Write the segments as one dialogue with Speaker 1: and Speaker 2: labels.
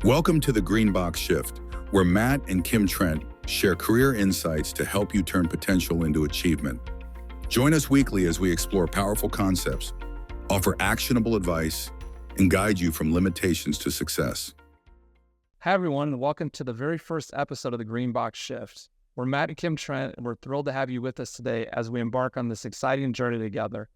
Speaker 1: Welcome to the GreenBox Shift, where Matt and Kim Trent share career insights to help you turn potential into achievement. Join us weekly as we explore powerful concepts, offer actionable advice, and guide you from limitations to success.
Speaker 2: Hi, everyone, and welcome to the very first episode of the GreenBox Shift. We're Matt and Kim Trent, and we're thrilled to have you with us today as we embark on this exciting journey together.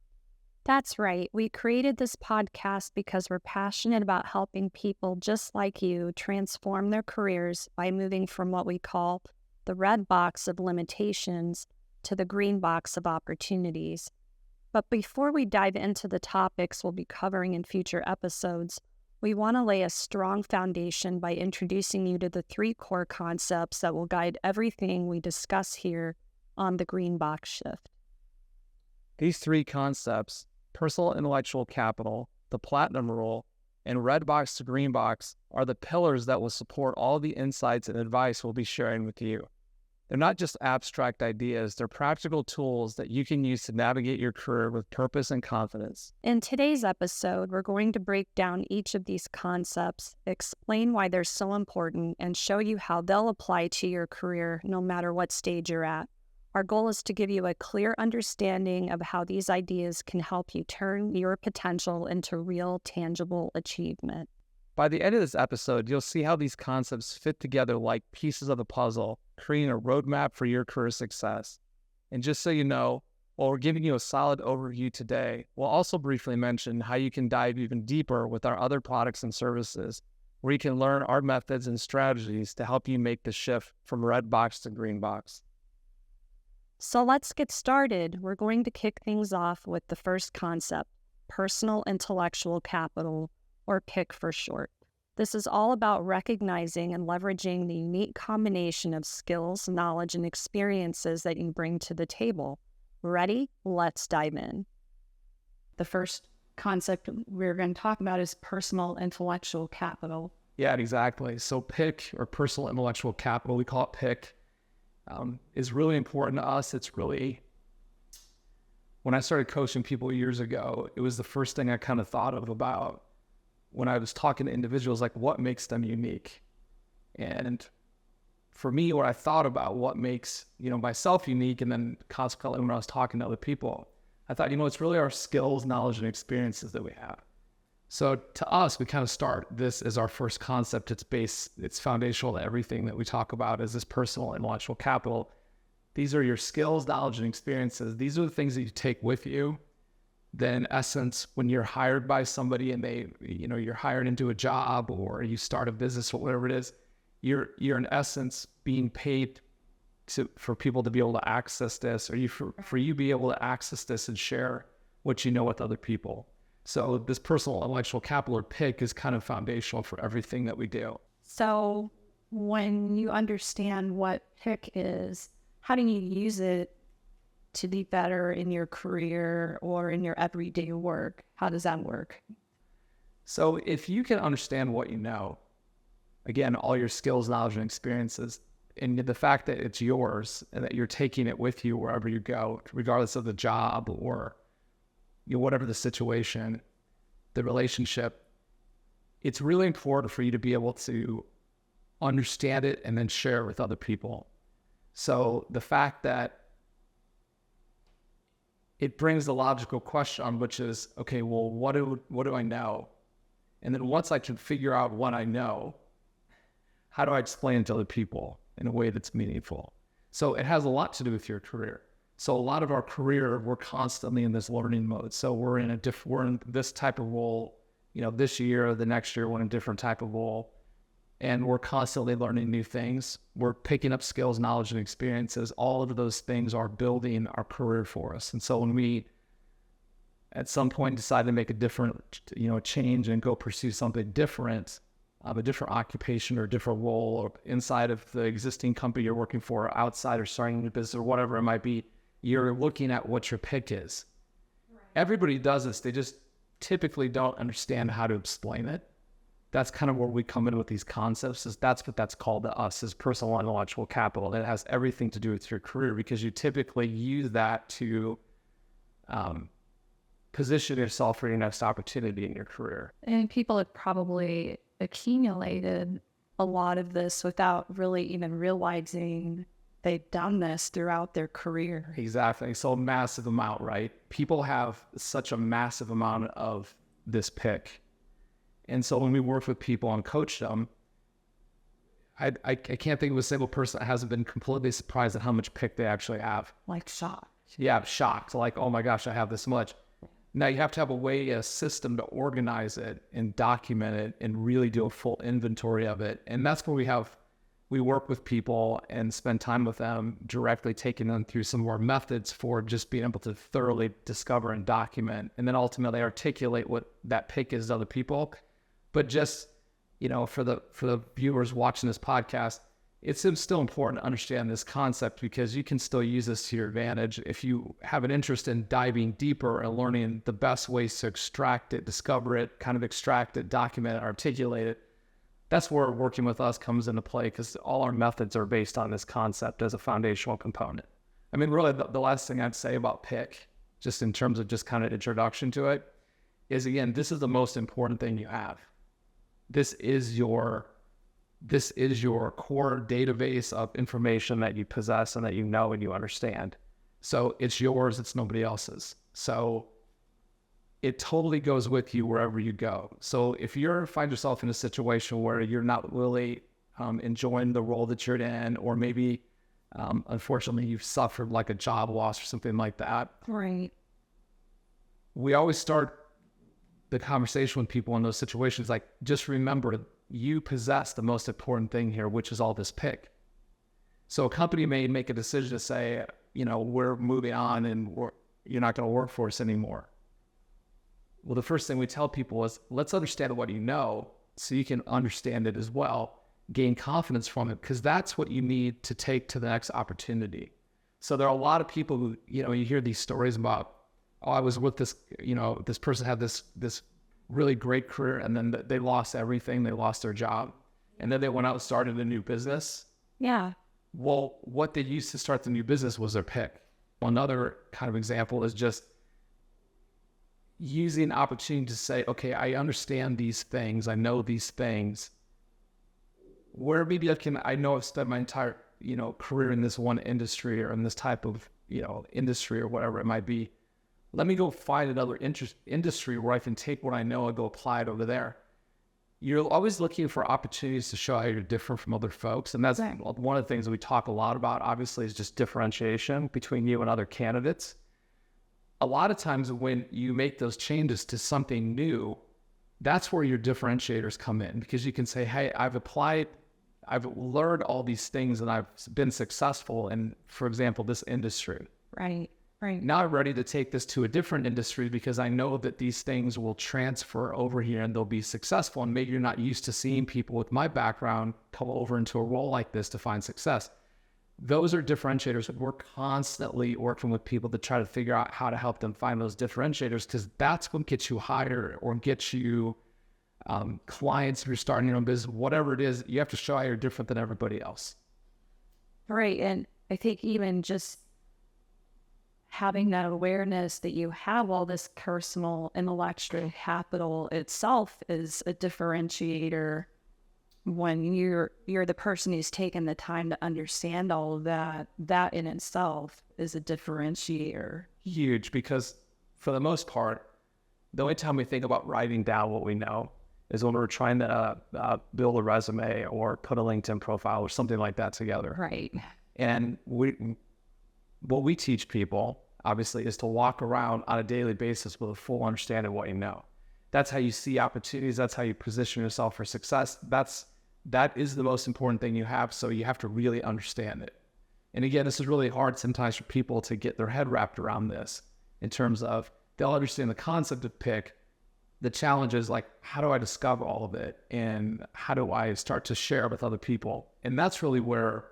Speaker 3: That's right. We created this podcast because we're passionate about helping people just like you transform their careers by moving from what we call the red box of limitations to the green box of opportunities. But before we dive into the topics we'll be covering in future episodes, we want to lay a strong foundation by introducing you to the three core concepts that will guide everything we discuss here on the GreenBox Shift.
Speaker 2: These three concepts, personal intellectual capital, the platinum rule, and red box to green box, are the pillars that will support all the insights and advice we'll be sharing with you. They're not just abstract ideas, they're practical tools that you can use to navigate your career with purpose and confidence.
Speaker 3: In today's episode, we're going to break down each of these concepts, explain why they're so important, and show you how they'll apply to your career no matter what stage you're at. Our goal is to give you a clear understanding of how these ideas can help you turn your potential into real, tangible achievement.
Speaker 2: By the end of this episode, you'll see how these concepts fit together like pieces of the puzzle, creating a roadmap for your career success. And just so you know, while we're giving you a solid overview today, we'll also briefly mention how you can dive even deeper with our other products and services, where you can learn our methods and strategies to help you make the shift from red box to green box.
Speaker 3: So let's get started. We're going to kick things off with the first concept, personal intellectual capital, or PIC for short. This is all about recognizing and leveraging the unique combination of skills, knowledge, and experiences that you bring to the table. Ready? Let's dive in.
Speaker 4: The first concept we're going to talk about is personal intellectual capital.
Speaker 2: Yeah, exactly. So PIC, or personal intellectual capital, we call it PIC, is really important to us. It's really, when I started coaching people years ago, it was the first thing I kind of thought of about when I was talking to individuals, like what makes them unique. And for me, what I thought about what makes, myself unique, and then consequently when I was talking to other people, I thought, it's really our skills, knowledge, and experiences that we have. So to us, we kind of start this as our first concept. It's foundational to everything that we talk about is this personal intellectual capital. These are your skills, knowledge, and experiences. These are the things that you take with you. Then in essence, when you're hired by somebody and you're hired into a job or you start a business or whatever it is, you're in essence being paid for people to be able to access this, or for you to be able to access this and share what you know with other people. So this personal intellectual capital, or PIC, is kind of foundational for everything that we do.
Speaker 4: So when you understand what PIC is, how do you use it to be better in your career or in your everyday work? How does that work?
Speaker 2: So if you can understand what you know, again, all your skills, knowledge, and experiences, and the fact that it's yours and that you're taking it with you wherever you go, regardless of the job or whatever the situation, the relationship, it's really important for you to be able to understand it and then share it with other people. So the fact that it brings the logical question, which is, okay, well, what do I know? And then once I can figure out what I know, how do I explain it to other people in a way that's meaningful? So it has a lot to do with your career. So a lot of our career, we're constantly in this learning mode. So we're in this type of role, this year or the next year, we're in a different type of role. And we're constantly learning new things. We're picking up skills, knowledge, and experiences. All of those things are building our career for us. And so when we, at some point, decide to make a different, change and go pursue something different, a different occupation or a different role, or inside of the existing company you're working for, or outside, or starting a new business, or whatever it might be, you're looking at what your PIC is. Right. Everybody does this. They just typically don't understand how to explain it. That's kind of where we come in with these concepts. That's what that's called to us, is personal intellectual capital. And it has everything to do with your career, because you typically use that to position yourself for your next opportunity in your career.
Speaker 4: And people have probably accumulated a lot of this without really even realizing they've done this throughout their career.
Speaker 2: Exactly. So a massive amount, right? People have such a massive amount of this pick. And so when we work with people and coach them, I can't think of a single person that hasn't been completely surprised at how much pick they actually have.
Speaker 4: Like shocked.
Speaker 2: Yeah, shocked. Like, oh my gosh, I have this much. Now you have to have a way, a system to organize it and document it and really do a full inventory of it. And that's where we work with people and spend time with them, directly taking them through some more methods for just being able to thoroughly discover and document, and then ultimately articulate what that pick is to other people. But just, for the viewers watching this podcast, it's still important to understand this concept, because you can still use this to your advantage if you have an interest in diving deeper and learning the best ways to extract it, discover it, kind of extract it, document it, articulate it. That's where working with us comes into play, because all our methods are based on this concept as a foundational component. I mean, really, the last thing I'd say about pick, just in terms of just kind of introduction to it, is, again, this is the most important thing you have. This is your core database of information that you possess and that you know and you understand. So it's yours, it's nobody else's. So it totally goes with you wherever you go. So if you find yourself in a situation where you're not really enjoying the role that you're in, or maybe unfortunately you've suffered like a job loss or something like that.
Speaker 4: Right.
Speaker 2: We always start the conversation with people in those situations like, just remember, you possess the most important thing here, which is all this pick. So a company may make a decision to say, we're moving on and you're not going to work for us anymore. Well, the first thing we tell people is, let's understand what you know so you can understand it as well, gain confidence from it, because that's what you need to take to the next opportunity. So there are a lot of people who, you hear these stories about, oh, I was with this, this person had this really great career, and then they lost everything. They lost their job, and then they went out and started a new business.
Speaker 4: Yeah.
Speaker 2: Well, what they used to start the new business was their pick. Another kind of example is just using opportunity to say, okay, I understand these things. I know these things. Where maybe I know I've spent my entire, career in this one industry or in this type of, industry or whatever it might be. Let me go find another industry where I can take what I know and go apply it over there. You're always looking for opportunities to show how you're different from other folks. And that's right. One of the things that we talk a lot about, obviously, is just differentiation between you and other candidates. A lot of times when you make those changes to something new, that's where your differentiators come in, because you can say, hey, I've learned all these things and I've been successful in, for example, this industry.
Speaker 4: Right. Right.
Speaker 2: Now I'm ready to take this to a different industry because I know that these things will transfer over here and they'll be successful. And maybe you're not used to seeing people with my background come over into a role like this to find success. Those are differentiators. We're constantly working with people to try to figure out how to help them find those differentiators, because that's what gets you hired or gets you clients if you're starting your own business. Whatever it is, you have to show how you're different than everybody else.
Speaker 4: Right. And I think even just having that awareness that you have all this personal intellectual capital itself is a differentiator. When you're the person who's taken the time to understand all of that, that in itself is a differentiator.
Speaker 2: Huge, because for the most part, the only time we think about writing down what we know is when we're trying to build a resume or put a LinkedIn profile or something like that together.
Speaker 4: Right.
Speaker 2: And what we teach people, obviously, is to walk around on a daily basis with a full understanding of what you know. That's how you see opportunities. That's how you position yourself for success. That is the most important thing you have. So you have to really understand it. And again, this is really hard sometimes for people to get their head wrapped around this, in terms of they'll understand the concept of pick. The challenge is like, how do I discover all of it? And how do I start to share with other people? And that's really where,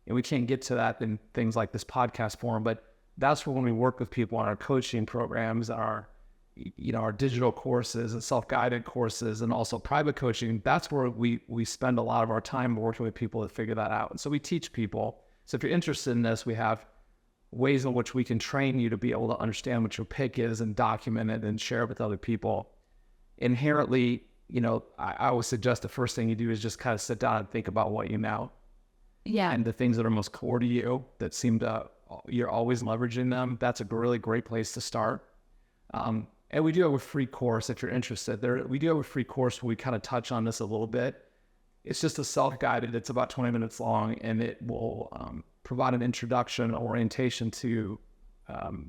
Speaker 2: and we can't get to that in things like this podcast forum, but that's where when we work with people on our coaching programs, our digital courses and self-guided courses, and also private coaching, that's where we spend a lot of our time working with people to figure that out. And so we teach people. So if you're interested in this, we have ways in which we can train you to be able to understand what your pick is and document it and share it with other people. Inherently, I always suggest the first thing you do is just kind of sit down and think about what you know.
Speaker 4: Yeah.
Speaker 2: And the things that are most core to you that seem to, you're always leveraging them. That's a really great place to start. And we do have a free course if you're interested. We do have a free course where we kind of touch on this a little bit. It's just a self-guided, it's about 20 minutes long, and it will provide an introduction, orientation to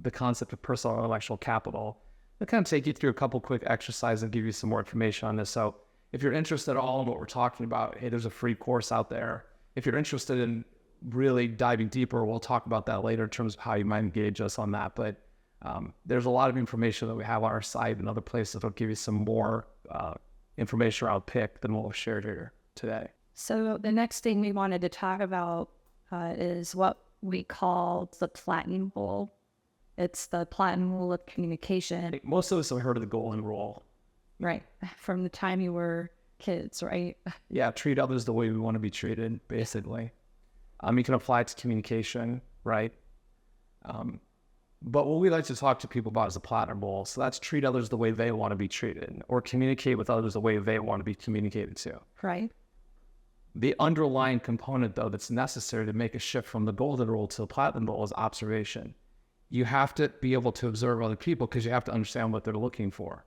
Speaker 2: the concept of personal intellectual capital. It'll kind of take you through a couple quick exercises and give you some more information on this. So if you're interested at all in what we're talking about, hey, there's a free course out there. If you're interested in really diving deeper, we'll talk about that later in terms of how you might engage us on that. But there's a lot of information that we have on our site and other places that'll give you some more information around pick than what we've shared here today.
Speaker 3: So the next thing we wanted to talk about is what we call the flattened rule. It's the flattened rule of communication.
Speaker 2: Most of us have heard of the golden rule.
Speaker 3: Right. From the time you were kids, right?
Speaker 2: Yeah, treat others the way we want to be treated, basically. You can apply it to communication, right? But what we like to talk to people about is the flattened rule. So that's treat others the way they want to be treated, or communicate with others the way they want to be communicated to.
Speaker 3: Right.
Speaker 2: The underlying component, though, that's necessary to make a shift from the golden rule to the flattened rule is observation. You have to be able to observe other people because you have to understand what they're looking for.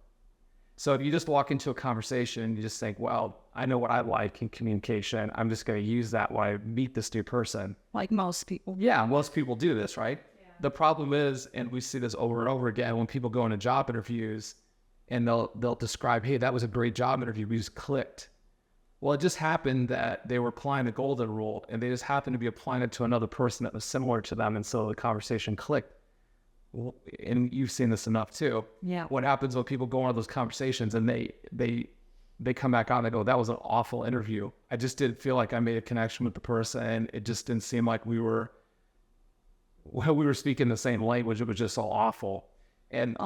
Speaker 2: So if you just walk into a conversation and you just think, well, I know what I like in communication, I'm just going to use that when I meet this new person.
Speaker 3: Like most people.
Speaker 2: Yeah, most people do this, right? Yeah. The problem is, and we see this over and over again, when people go into job interviews and they'll describe, hey, that was a great job interview, we just clicked. Well, it just happened that they were applying the golden rule and they just happened to be applying it to another person that was similar to them, and so the conversation clicked. Well, and you've seen this enough too.
Speaker 3: Yeah.
Speaker 2: What happens when people go on those conversations and they come back out and they go, that was an awful interview. I just didn't feel like I made a connection with the person. It just didn't seem like we were speaking the same language. It was just so awful. And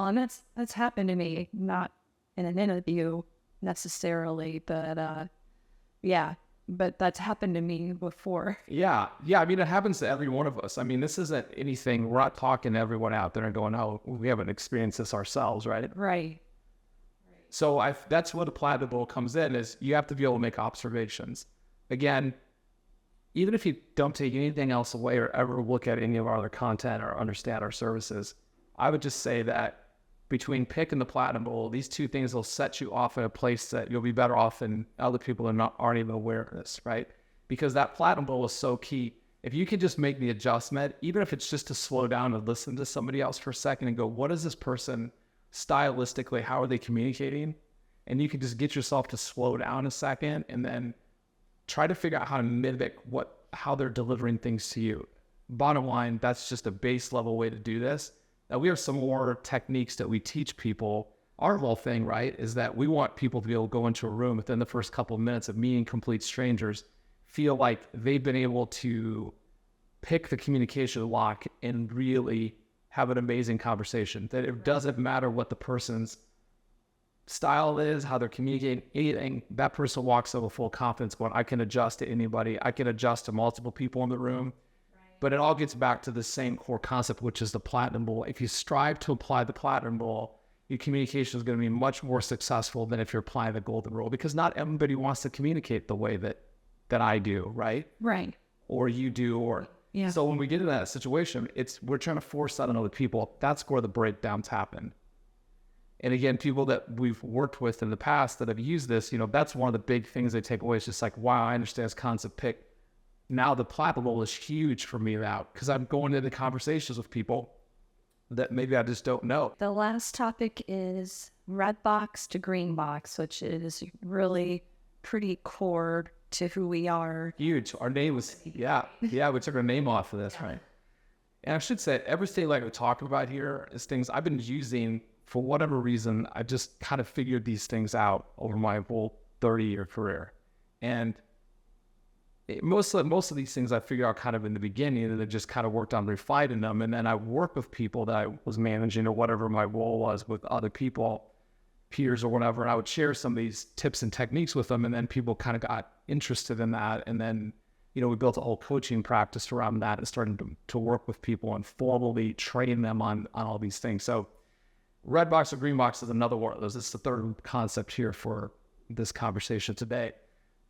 Speaker 3: that's happened to me, not in an interview necessarily, but yeah, but that's happened to me before.
Speaker 2: Yeah. I mean, it happens to every one of us. I mean, this isn't anything, we're not talking to everyone out there and going, oh, we haven't experienced this ourselves, right?
Speaker 3: Right.
Speaker 2: So that's where the flattened rule comes in, is you have to be able to make observations. Again, even if you don't take anything else away or ever look at any of our other content or understand our services, I would just say that between pick and the flattened rule, these two things will set you off in a place that you'll be better off than other people that aren't even aware of this, right? Because that flattened rule is so key. If you can just make the adjustment, even if it's just to slow down and listen to somebody else for a second and go, what is this person stylistically, how are they communicating? And you can just get yourself to slow down a second and then try to figure out how to mimic how they're delivering things to you. Bottom line, that's just a base level way to do this. Now, we have some more techniques that we teach people. Our whole thing, right, is that we want people to be able to go into a room within the first couple of minutes of meeting complete strangers, feel like they've been able to pick the communication lock and really have an amazing conversation. That it doesn't matter what the person's style is, how they're communicating, anything, that person walks out with full confidence going, I can adjust to anybody. I can adjust to multiple people in the room. But it all gets back to the same core concept, which is the flattened rule. If you strive to apply the flattened rule, your communication is going to be much more successful than if you're applying the golden rule, because not everybody wants to communicate the way that I do, right?
Speaker 3: Right.
Speaker 2: Or you do, or
Speaker 3: yeah.
Speaker 2: So when we get in that situation, we're trying to force that on other people. That's where the breakdowns happen. And again, people that we've worked with in the past that have used this, that's one of the big things they take away. It's just like, wow, I understand this concept pick. Now the flattened rule is huge for me now because I'm going into conversations with people that maybe I just don't know.
Speaker 3: The last topic is red box to green box, which is really pretty core to who we are.
Speaker 2: Huge. Our name was, yeah, we took our name off of this, right? And I should say, everything like we're talking about here is things I've been using for whatever reason. I just kind of figured these things out over my whole 30-year career. And most of these things I figured out kind of in the beginning, and I just kind of worked on refining them. And then I worked with people that I was managing or whatever my role was with other people, peers or whatever. And I would share some of these tips and techniques with them. And then people kind of got interested in that. And then we built a whole coaching practice around that and started to work with people and formally train them on all these things. So red box or green box is another one of those. It's the third concept here for this conversation today.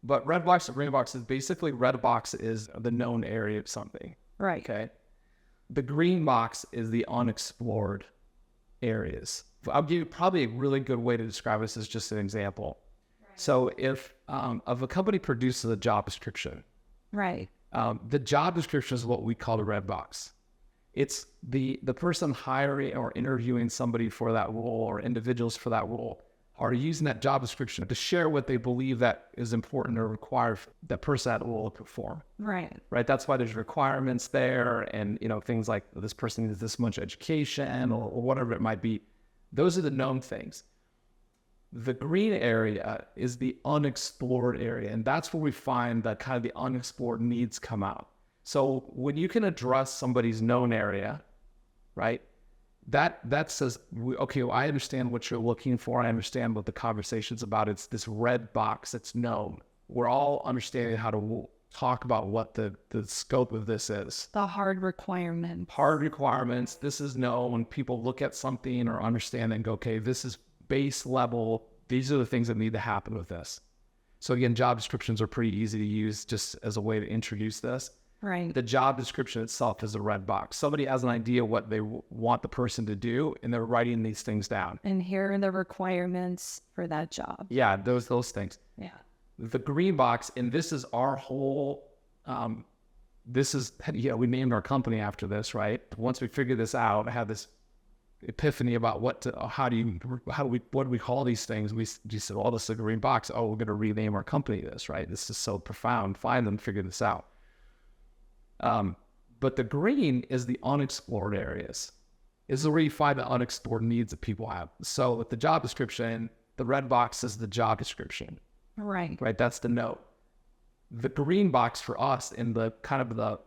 Speaker 2: But red box or green box is basically, red box is the known area of something.
Speaker 3: Right.
Speaker 2: Okay. The green box is the unexplored areas. I'll give you probably a really good way to describe this as just an example. Right. So if a company produces a job description,
Speaker 3: right,
Speaker 2: the job description is what we call the red box. It's the person hiring or interviewing somebody for that role, or individuals for that role, are using that job description to share what they believe that is important or required for that person at role to perform.
Speaker 3: right,
Speaker 2: Right. That's why there's requirements there, and things like this person needs this much education or whatever it might be. Those are the known things. The green area is the unexplored area, and that's where we find that kind of the unexplored needs come out. So when you can address somebody's known area, right, that says, okay, well, I understand what you're looking for. I understand what the conversation's about. It's this red box that's known. We're all understanding how to talk about what the scope of this is.
Speaker 3: the hard requirements.
Speaker 2: Hard requirements. This is known. When people look at something or understand and go, okay, this is base level. These are the things that need to happen with this. So again, job descriptions are pretty easy to use just as a way to introduce this.
Speaker 3: Right.
Speaker 2: The job description itself is a red box. Somebody has an idea what they want the person to do, and they're writing these things down.
Speaker 3: And here are the requirements for that job.
Speaker 2: Yeah, those things.
Speaker 3: Yeah.
Speaker 2: The green box, and this is our whole, we named our company after this, right? Once we figured this out, I had this epiphany about what do we call these things? We said, oh, this is a green box. Oh, we're going to rename our company this, right? This is so profound. Find them, figure this out. But the green is the unexplored areas. This is where you find the unexplored needs that people have. So with the job description, the red box is the job description.
Speaker 3: Right.
Speaker 2: Right. That's the note. The green box for us in the kind of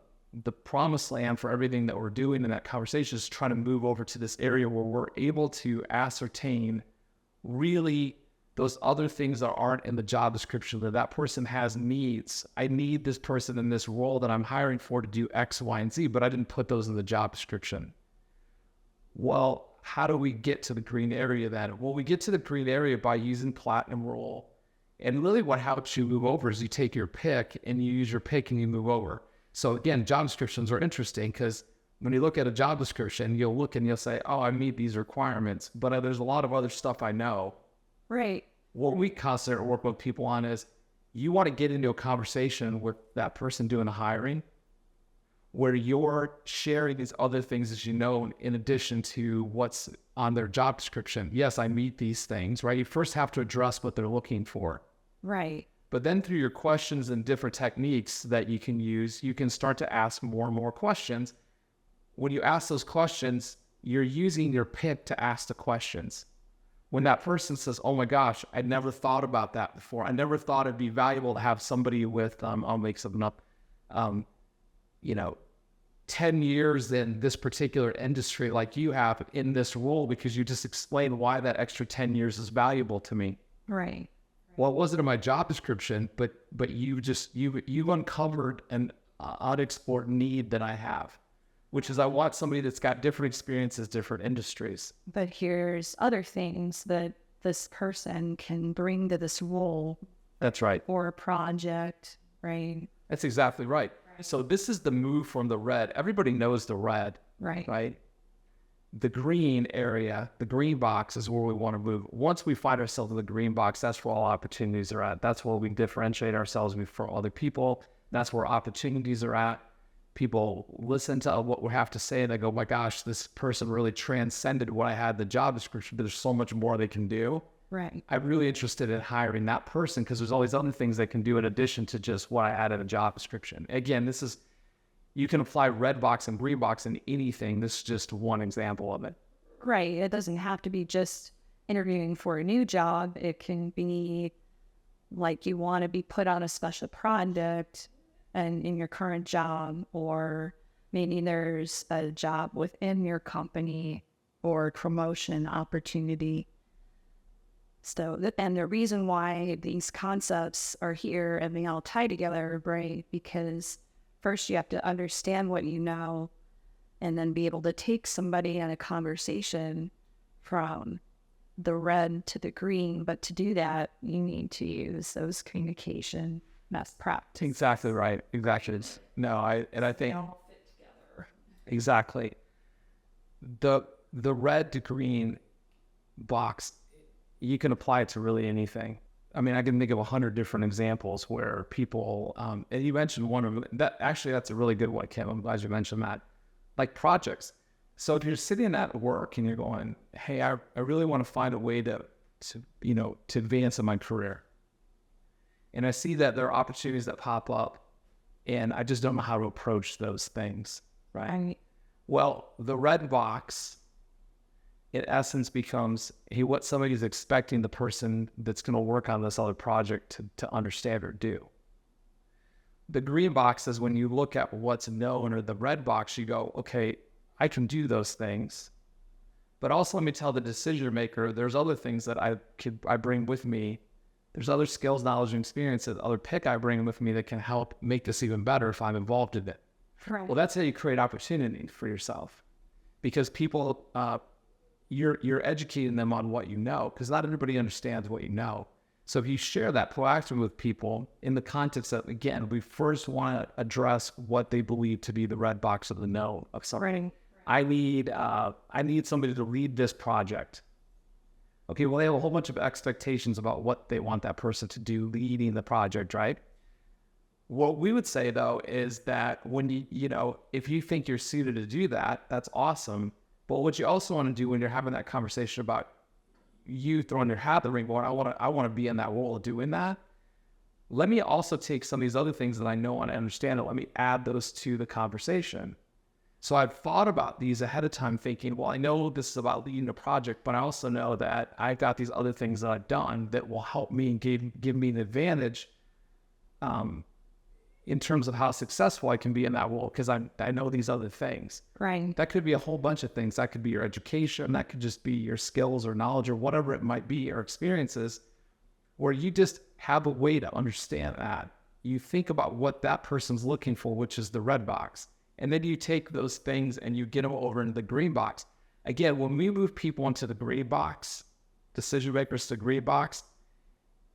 Speaker 2: the promised land for everything that we're doing in that conversation is trying to move over to this area where we're able to ascertain really those other things that aren't in the job description, that person has needs. I need this person in this role that I'm hiring for to do X, Y, and Z, but I didn't put those in the job description. Well, how do we get to the green area then? Well, we get to the green area by using platinum role. And really what helps you move over is you take your pick and you use your pick and you move over. So again, job descriptions are interesting because when you look at a job description, you'll look and you'll say, oh, I meet these requirements, but there's a lot of other stuff I know.
Speaker 3: Right.
Speaker 2: What we constantly work with people on is you want to get into a conversation with that person doing the hiring where you're sharing these other things as you know, in addition to what's on their job description. Yes, I meet these things, right? You first have to address what they're looking for.
Speaker 3: Right.
Speaker 2: But then through your questions and different techniques that you can use, you can start to ask more and more questions. When you ask those questions, you're using your pick to ask the questions. When that person says, oh my gosh, I never thought about that before. I never thought it'd be valuable to have somebody with, I'll make something up, 10 years in this particular industry like you have in this role because you just explained why that extra 10 years is valuable to me.
Speaker 3: Right.
Speaker 2: Well, it wasn't in my job description, but you uncovered an unexplored need that I have, which is I want somebody that's got different experiences, different industries.
Speaker 3: But here's other things that this person can bring to this role.
Speaker 2: That's right.
Speaker 3: Or a project, right?
Speaker 2: That's exactly right. So this is the move from the red. Everybody knows the red,
Speaker 3: Right.
Speaker 2: right? The green area, the green box is where we want to move. Once we find ourselves in the green box, that's where all opportunities are at. That's where we differentiate ourselves from other people. That's where opportunities are at. People listen to what we have to say and they go, my gosh, this person really transcended what I had in the job description, but there's so much more they can do.
Speaker 3: Right.
Speaker 2: I'm really interested in hiring that person because there's all these other things they can do in addition to just what I had in a job description. Again, you can apply red box and green box in anything. This is just one example of it.
Speaker 3: Right. It doesn't have to be just interviewing for a new job. It can be like you want to be put on a special project and in your current job, or maybe there's a job within your company or promotion opportunity.
Speaker 4: So, and the reason why these concepts are here and they all tie together, right? Because first you have to understand what you know and then be able to take somebody in a conversation from the red to the green. But to do that, you need to use those communication best practices.
Speaker 2: Exactly right. Exactly. No, I think
Speaker 4: They all fit together.
Speaker 2: exactly the red to green box, you can apply it to really anything. I mean, I can think of 100 different examples where people, and you mentioned one of them. That's a really good one, Kim. I'm glad you mentioned that. Like projects. So if you're sitting at work and you're going, hey, I really want to find a way to advance in my career. And I see that there are opportunities that pop up and I just don't know how to approach those things, right? Well, the red box, in essence, becomes, hey, what somebody's expecting the person that's going to work on this other project to understand or do. The green box is when you look at what's known, or the red box, you go, okay, I can do those things. But also let me tell the decision maker, there's other things that I bring with me. There's other skills, knowledge, and experiences, other pick I bring with me that can help make this even better if I'm involved in it.
Speaker 4: Right.
Speaker 2: Well, that's how you create opportunity for yourself. Because people, you're educating them on what you know, because not everybody understands what you know. So if you share that proactively with people in the context that, again, we first want to address what they believe to be the red box of the know of something.
Speaker 4: Right.
Speaker 2: I need somebody to lead this project. Okay, well, they have a whole bunch of expectations about what they want that person to do leading the project, right? What we would say, though, is that when if you think you're suited to do that, that's awesome. But what you also want to do when you're having that conversation about you throwing your hat in the ring, going, I want to be in that role of doing that. Let me also take some of these other things that I know and understand, and let me add those to the conversation. So I've thought about these ahead of time, thinking, well, I know this is about leading a project, but I also know that I've got these other things that I've done that will help me and give me an advantage in terms of how successful I can be in that role, because I know these other things.
Speaker 4: Right.
Speaker 2: That could be a whole bunch of things. That could be your education. That could just be your skills or knowledge or whatever it might be, or experiences, where you just have a way to understand that. You think about what that person's looking for, which is the red box. And then you take those things and you get them over into the green box. Again, when we move people into the green box, decision makers to green box,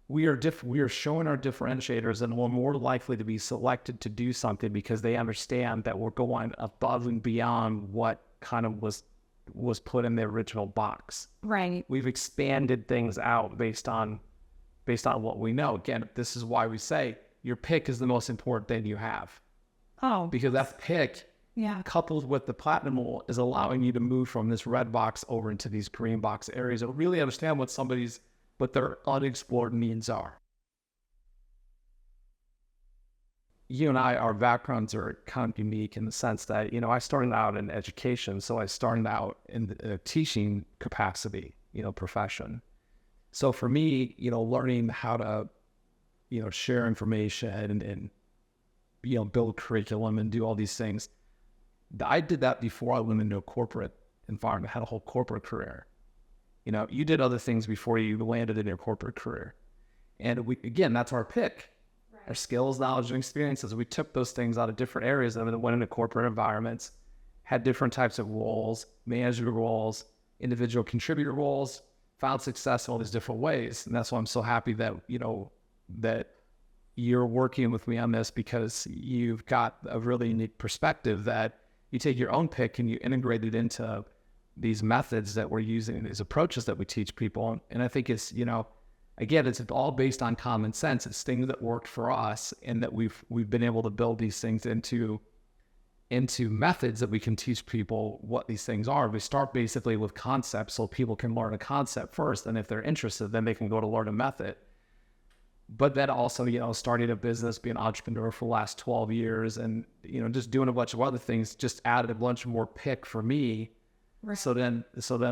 Speaker 2: we are showing our differentiators, and we're more likely to be selected to do something because they understand that we're going above and beyond what kind of was put in the original box.
Speaker 4: Right.
Speaker 2: We've expanded things out based on what we know. Again, this is why we say your pick is the most important thing you have.
Speaker 4: Oh.
Speaker 2: Because that pick, coupled with the platinum rule, is allowing you to move from this red box over into these green box areas and really understand what their unexplored needs are. You and I, our backgrounds are kind of unique in the sense that, I started out in education, so I started out in a teaching capacity, profession. So for me, learning how to, share information and build curriculum and do all these things, I did that before I went into a corporate environment, had a whole corporate career. You did other things before you landed in your corporate career. And that's our pick. Right. Our skills, knowledge, and experiences. We took those things out of different areas and then went into corporate environments, had different types of roles, management roles, individual contributor roles, found success in all these different ways. And that's why I'm so happy that, that you're working with me on this, because you've got a really unique perspective that you take your own pick and you integrate it into these methods that we're using, these approaches that we teach people. And I think it's, again, it's all based on common sense. It's things that worked for us, and that we've been able to build these things into methods that we can teach people what these things are. We start basically with concepts so people can learn a concept first. And if they're interested, then they can go to learn a method. But then also, starting a business, being an entrepreneur for the last 12 years and, just doing a bunch of other things, just added a bunch more pick for me. Right. So then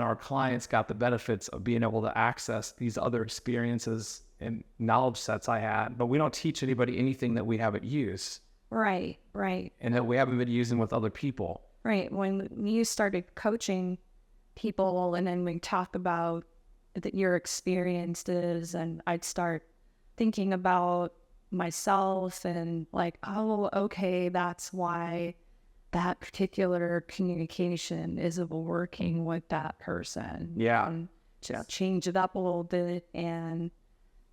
Speaker 2: our clients got the benefits of being able to access these other experiences and knowledge sets I had. But we don't teach anybody anything that we haven't used.
Speaker 4: Right.
Speaker 2: And that we haven't been using with other people.
Speaker 4: Right. When you started coaching people, and then we talk about your experiences, and I'd start thinking about myself and like, oh, okay, that's why that particular communication isn't working with that person.
Speaker 2: Yeah.
Speaker 4: Just change it up a little bit and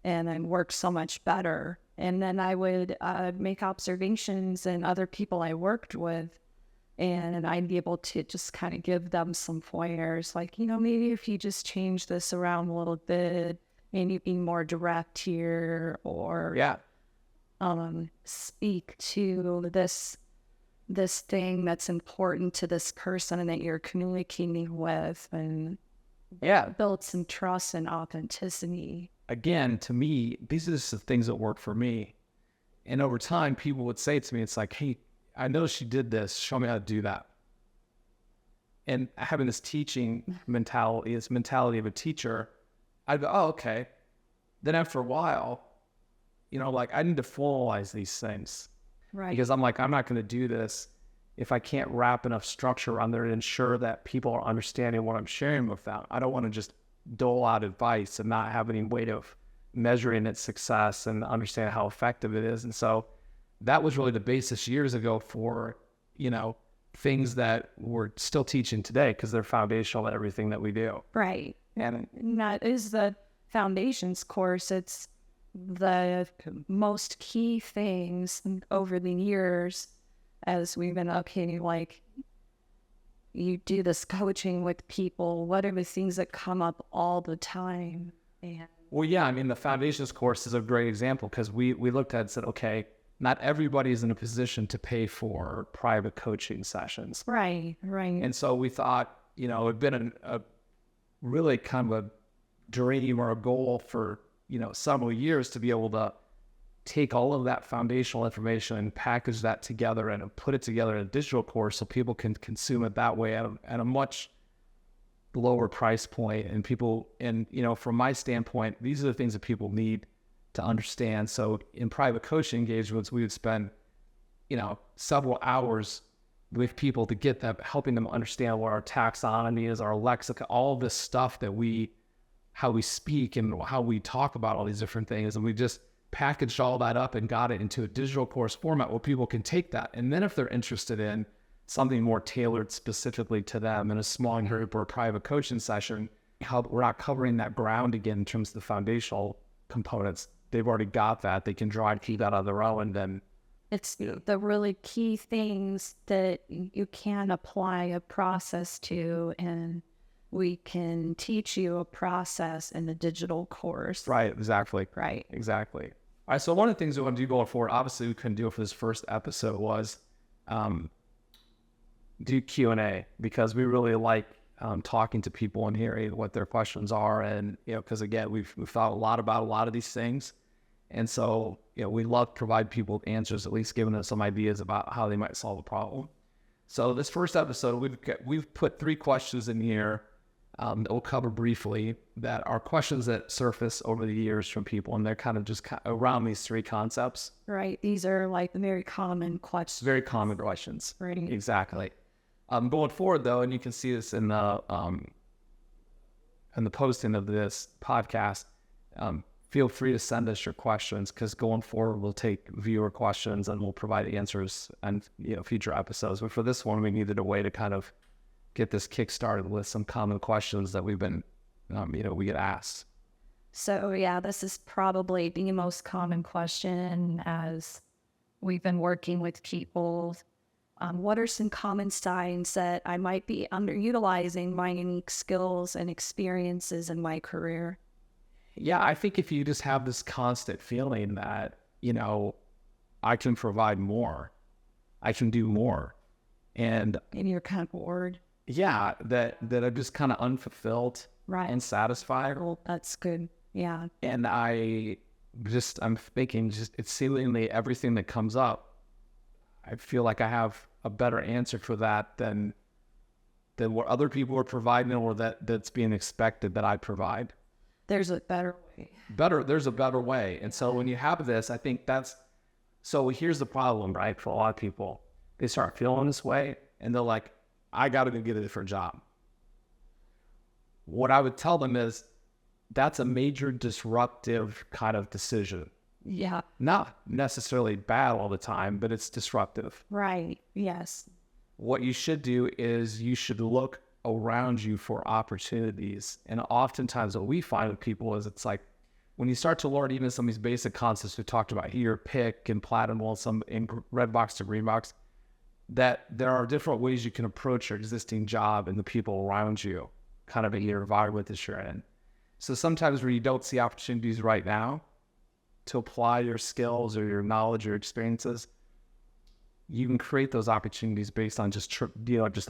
Speaker 4: then work so much better. And then I would make observations in other people I worked with, and I'd be able to just kind of give them some pointers, like, maybe if you just change this around a little bit, maybe be more direct here, or speak to this thing that's important to this person that you're communicating with, and build some trust and authenticity.
Speaker 2: Again, to me, these are just the things that work for me. And over time, people would say to me, it's like, hey, I know she did this. Show me how to do that. And having this teaching mentality, this mentality of a teacher, I'd go, oh, okay. Then after a while, like I need to formalize these things.
Speaker 4: Right.
Speaker 2: Because I'm like, I'm not going to do this if I can't wrap enough structure around there to ensure that people are understanding what I'm sharing with them. I don't want to just dole out advice and not have any way of measuring its success and understand how effective it is. And so that was really the basis years ago for, things that we're still teaching today, because they're foundational to everything that we do.
Speaker 4: Right. And that is the foundations course. It's the most key things over the years as we've been like, you do this coaching with people, what are the things that come up all the time? And
Speaker 2: well, yeah, the foundations course is a great example, because we looked at it and said, okay, not everybody is in a position to pay for private coaching sessions.
Speaker 4: Right.
Speaker 2: And so we thought, it'd been a really kind of a dream or a goal for, several years to be able to take all of that foundational information and package that together and put it together in a digital course so people can consume it that way at a much lower price point. And people, from my standpoint, these are the things that people need to understand. So in private coaching engagements, we would spend, several hours with people to get them, helping them understand what our taxonomy is, our lexicon, all of this stuff that how we speak and how we talk about all these different things. And we just packaged all that up and got it into a digital course format where people can take that. And then if they're interested in something more tailored specifically to them in a small group or a private coaching session, we're not covering that ground again in terms of the foundational components. They've already got that. They can draw and keep that on their own. And then
Speaker 4: it's the really key things that you can apply a process to, and we can teach you a process in the digital course.
Speaker 2: Right, exactly.
Speaker 4: Right.
Speaker 2: Exactly. All right, so one of the things we want to do going forward, obviously we couldn't do it for this first episode, was do Q&A, because we really like talking to people and hearing what their questions are. And, because again, we've thought a lot about a lot of these things. And so, we love to provide people answers, at least giving us some ideas about how they might solve a problem. So this first episode, we've put 3 questions in here that we'll cover briefly, that are questions that surface over the years from people, and they're kind of just around these 3 concepts.
Speaker 4: Right. These are like very common questions.
Speaker 2: Very common questions.
Speaker 4: Right.
Speaker 2: Exactly. Going forward, though, and you can see this in the posting of this podcast, feel free to send us your questions, because going forward, we'll take viewer questions and we'll provide answers and future episodes. But for this one, we needed a way to kind of get this kick-started with some common questions that we've been, we get asked.
Speaker 4: So yeah, this is probably the most common question as we've been working with people. What are some common signs that I might be underutilizing my unique skills and experiences in my career?
Speaker 2: Yeah, I think if you just have this constant feeling that, I can provide more, I can do more. And
Speaker 4: you're kind of bored.
Speaker 2: Yeah, that I'm just kind of unfulfilled,
Speaker 4: right,
Speaker 2: and satisfied.
Speaker 4: Well, that's good. Yeah.
Speaker 2: And I'm thinking it's seemingly everything that comes up, I feel like I have a better answer for that than what other people are providing, or that's being expected that I provide.
Speaker 4: There's a better way.
Speaker 2: There's a better way. And so when you have this, I think so here's the problem, right? For a lot of people, they start feeling this way and they're like, I got to go get a different job. What I would tell them is, that's a major disruptive kind of decision.
Speaker 4: Yeah.
Speaker 2: Not necessarily bad all the time, but it's disruptive.
Speaker 4: Right. Yes.
Speaker 2: What you should do is you should look around you for opportunities. And oftentimes what we find with people is it's like, when you start to learn even some of these basic concepts we talked about here, pick and flattened, some in red box to green box, that there are different ways you can approach your existing job and the people around you, kind of in your environment that you're in. So sometimes where you don't see opportunities right now to apply your skills or your knowledge or experiences, you can create those opportunities based on just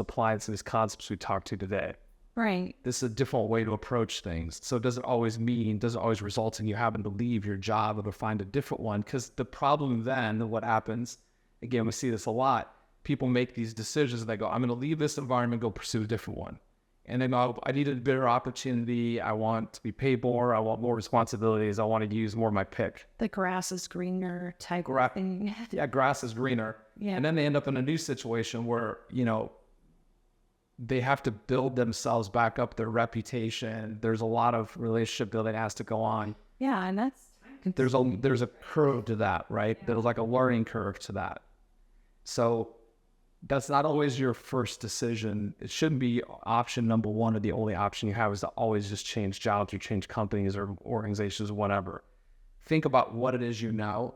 Speaker 2: applying some of these concepts we talked to today.
Speaker 4: Right.
Speaker 2: This is a different way to approach things. So it doesn't always result in you having to leave your job or to find a different one. Because the problem then, what happens, again, we see this a lot, people make these decisions and they go, I'm going to leave this environment, go pursue a different one. And then I need a better opportunity. I want to be paid more. I want more responsibilities. I want to use more of my pick.
Speaker 4: The grass is greener type thing.
Speaker 2: Yeah, grass is greener.
Speaker 4: Yeah.
Speaker 2: And then they end up in a new situation where, they have to build themselves back up, their reputation. There's a lot of relationship building that has to go on.
Speaker 4: Yeah, and
Speaker 2: There's a curve to that, right? There's like a learning curve to that. So that's not always your first decision. It shouldn't be option number one, or the only option you have is to always just change jobs or change companies or organizations, whatever. Think about what it is you know.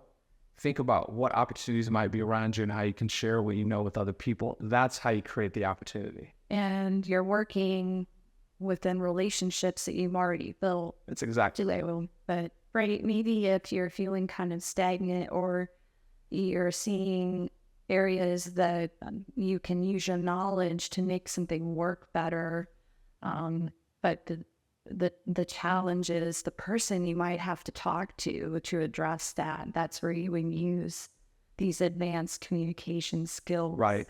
Speaker 2: Think about what opportunities might be around you and how you can share what you know with other people. That's how you create the opportunity.
Speaker 4: And you're working within relationships that you've already built.
Speaker 2: It's exactly.
Speaker 4: But right, maybe if you're feeling kind of stagnant or you're seeing areas that you can use your knowledge to make something work better, but the challenge is the person you might have to talk to address that. That's where you would use these advanced communication skills,
Speaker 2: right,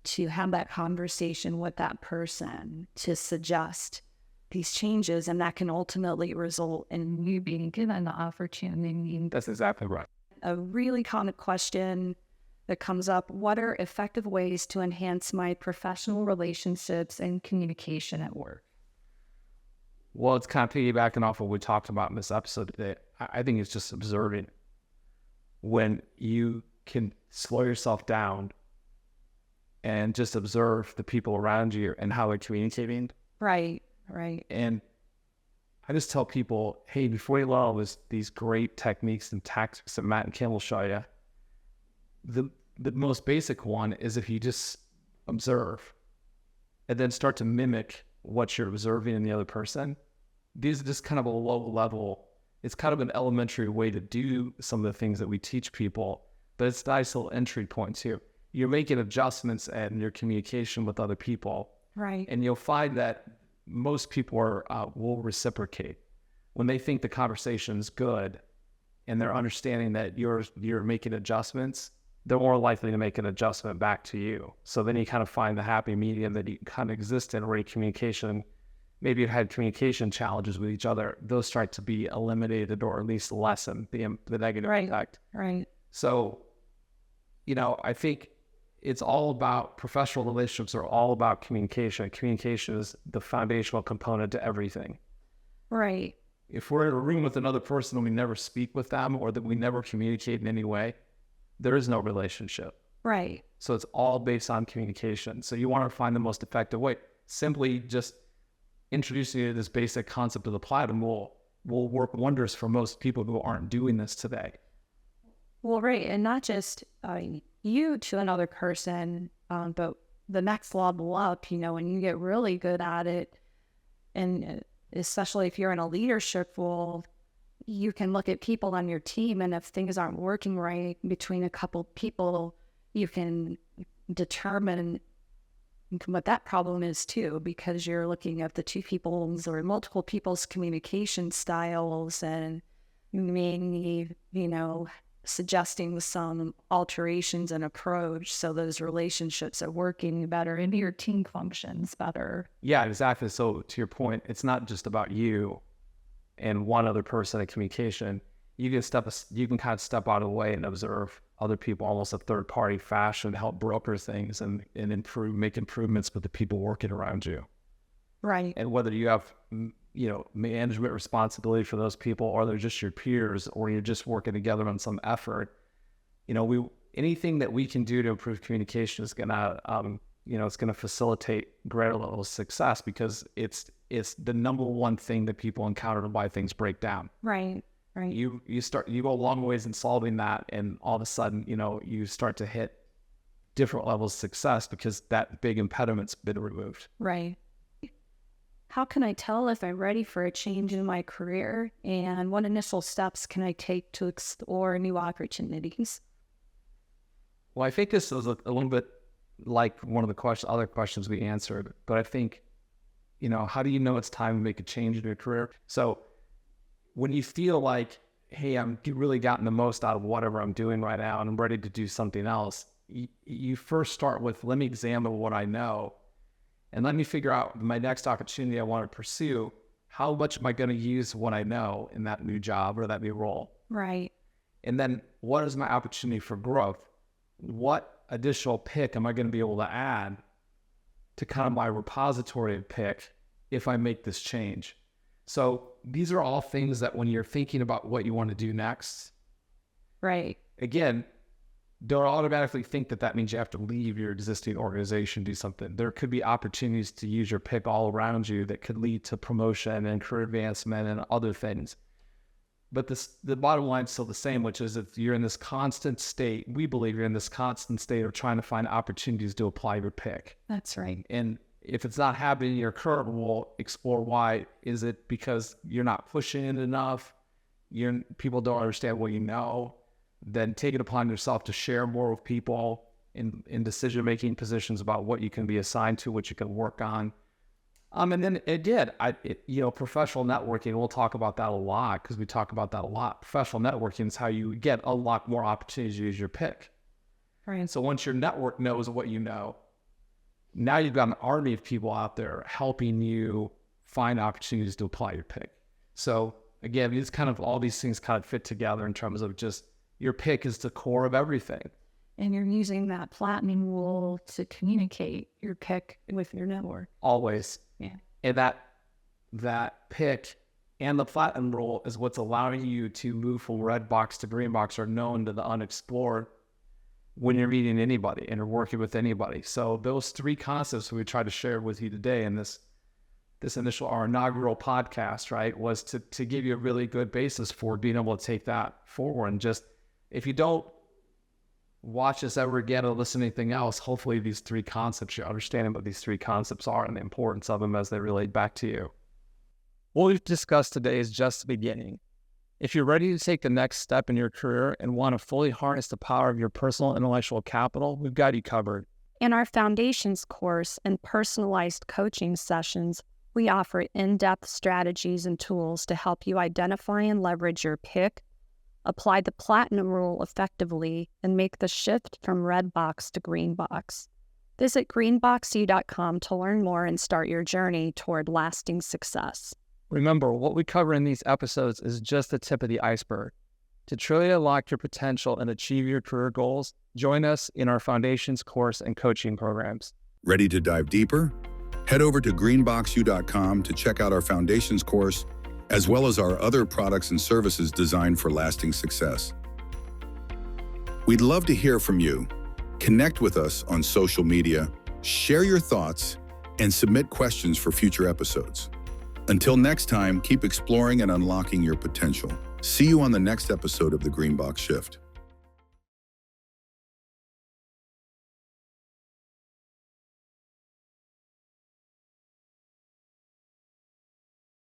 Speaker 4: to have that conversation with that person to suggest these changes, and that can ultimately result in you being given the opportunity.
Speaker 2: That's exactly right.
Speaker 4: A really common question that comes up: what are effective ways to enhance my professional relationships and communication at work?
Speaker 2: Well, it's kind of piggybacking off of what we talked about in this episode today. I think it's just observing when you can slow yourself down and just observe the people around you and how they're communicating.
Speaker 4: Right, right.
Speaker 2: And I just tell people, hey, before you learn all these great techniques and tactics that Matt and Kim will show you, the most basic one is if you just observe and then start to mimic what you're observing in the other person. These are just kind of a low level. It's kind of an elementary way to do some of the things that we teach people, but it's nice little entry points here. You're making adjustments in your communication with other people.
Speaker 4: Right.
Speaker 2: And you'll find that most people will reciprocate. When they think the conversation is good and they're understanding that you're making adjustments, they're more likely to make an adjustment back to you. So then you kind of find the happy medium that you kind of exist in, where communication, maybe you've had communication challenges with each other, those start to be eliminated or at least lessen the negative impact.
Speaker 4: Right.
Speaker 2: So, I think it's all about, professional relationships are all about communication. Communication is the foundational component to everything.
Speaker 4: Right.
Speaker 2: If we're in a room with another person and we never speak with them, or that we never communicate in any way, there is no relationship.
Speaker 4: Right.
Speaker 2: So it's all based on communication. So you want to find the most effective way. Simply just introducing you to this basic concept of the platinum will work wonders for most people who aren't doing this today.
Speaker 4: Well, right. And not just you to another person, but the next level up, when you get really good at it, and especially if you're in a leadership role, you can look at people on your team, and if things aren't working right between a couple people, you can determine what that problem is too, because you're looking at the two people's or multiple people's communication styles and maybe, suggesting some alterations in approach so those relationships are working better and your team functions better.
Speaker 2: Yeah, exactly. So to your point, it's not just about you and one other person in communication. You can kind of step out of the way and observe other people, almost a third party fashion, help broker things and make improvements with the people working around you.
Speaker 4: Right.
Speaker 2: And whether you have management responsibility for those people, or they're just your peers, or you're just working together on some effort. Anything that we can do to improve communication is gonna, it's gonna facilitate greater levels of success, because it's the number one thing that people encounter and why things break down.
Speaker 3: Right.
Speaker 2: You go a long ways in solving that, and all of a sudden, you start to hit different levels of success because that big impediment's been removed.
Speaker 3: Right. How can I tell if I'm ready for a change in my career, and what initial steps can I take to explore new opportunities?
Speaker 2: Well, I think this is a little bit like one of the other questions we answered, but I think, how do you know it's time to make a change in your career? So when you feel like, hey, I'm really gotten the most out of whatever I'm doing right now and I'm ready to do something else, you first start with, let me examine what I know, and let me figure out my next opportunity I want to pursue. How much am I going to use what I know in that new job or that new role?
Speaker 3: Right.
Speaker 2: And then what is my opportunity for growth? What additional pick am I going to be able to add to kind of my repository of pick if I make this change? So these are all things that when you're thinking about what you want to do next,
Speaker 3: right,
Speaker 2: again, don't automatically think that means you have to leave your existing organization, do something. There could be opportunities to use your pick all around you that could lead to promotion and career advancement and other things. But the bottom line is still the same, which is if you're in this constant state, we believe you're in this constant state of trying to find opportunities to apply your pick.
Speaker 3: That's right.
Speaker 2: And if it's not happening in your current role, explore why. Is it because you're not pushing it enough? People don't understand what you know? Then take it upon yourself to share more with people in decision-making positions about what you can be assigned to, what you can work on. And then professional networking, we'll talk about that a lot because we talk about that a lot. Professional networking is how you get a lot more opportunities to use your pick.
Speaker 3: Right.
Speaker 2: So once your network knows what you know, now you've got an army of people out there helping you find opportunities to apply your pick. So again, it's kind of all these things kind of fit together in terms of just your pick is the core of everything.
Speaker 3: And you're using that flattening rule to communicate your pick with your network.
Speaker 2: Always.
Speaker 3: Yeah.
Speaker 2: And that pick and the flattened rule is what's allowing you to move from red box to green box or known to the unexplored when you're meeting anybody and you're working with anybody. So those three concepts we tried to share with you today in this our inaugural podcast, right, was to give you a really good basis for being able to take that forward. And just, if you don't watch us ever again or listen to anything else, hopefully these three concepts, you're understanding what these three concepts are and the importance of them as they relate back to you. What we've discussed today is just the beginning. If you're ready to take the next step in your career and want to fully harness the power of your personal intellectual capital, we've got you covered.
Speaker 3: In our Foundations course and personalized coaching sessions, we offer in-depth strategies and tools to help you identify and leverage your pick, apply the platinum rule effectively, and make the shift from red box to green box. Visit greenboxu.com to learn more and start your journey toward lasting success.
Speaker 2: Remember, what we cover in these episodes is just the tip of the iceberg. To truly unlock your potential and achieve your career goals, join us in our Foundations course and coaching programs.
Speaker 1: Ready to dive deeper? Head over to greenboxu.com to check out our Foundations course, as well as our other products and services designed for lasting success. We'd love to hear from you. Connect with us on social media, share your thoughts, and submit questions for future episodes. Until next time, keep exploring and unlocking your potential. See you on the next episode of the GreenBox Shift.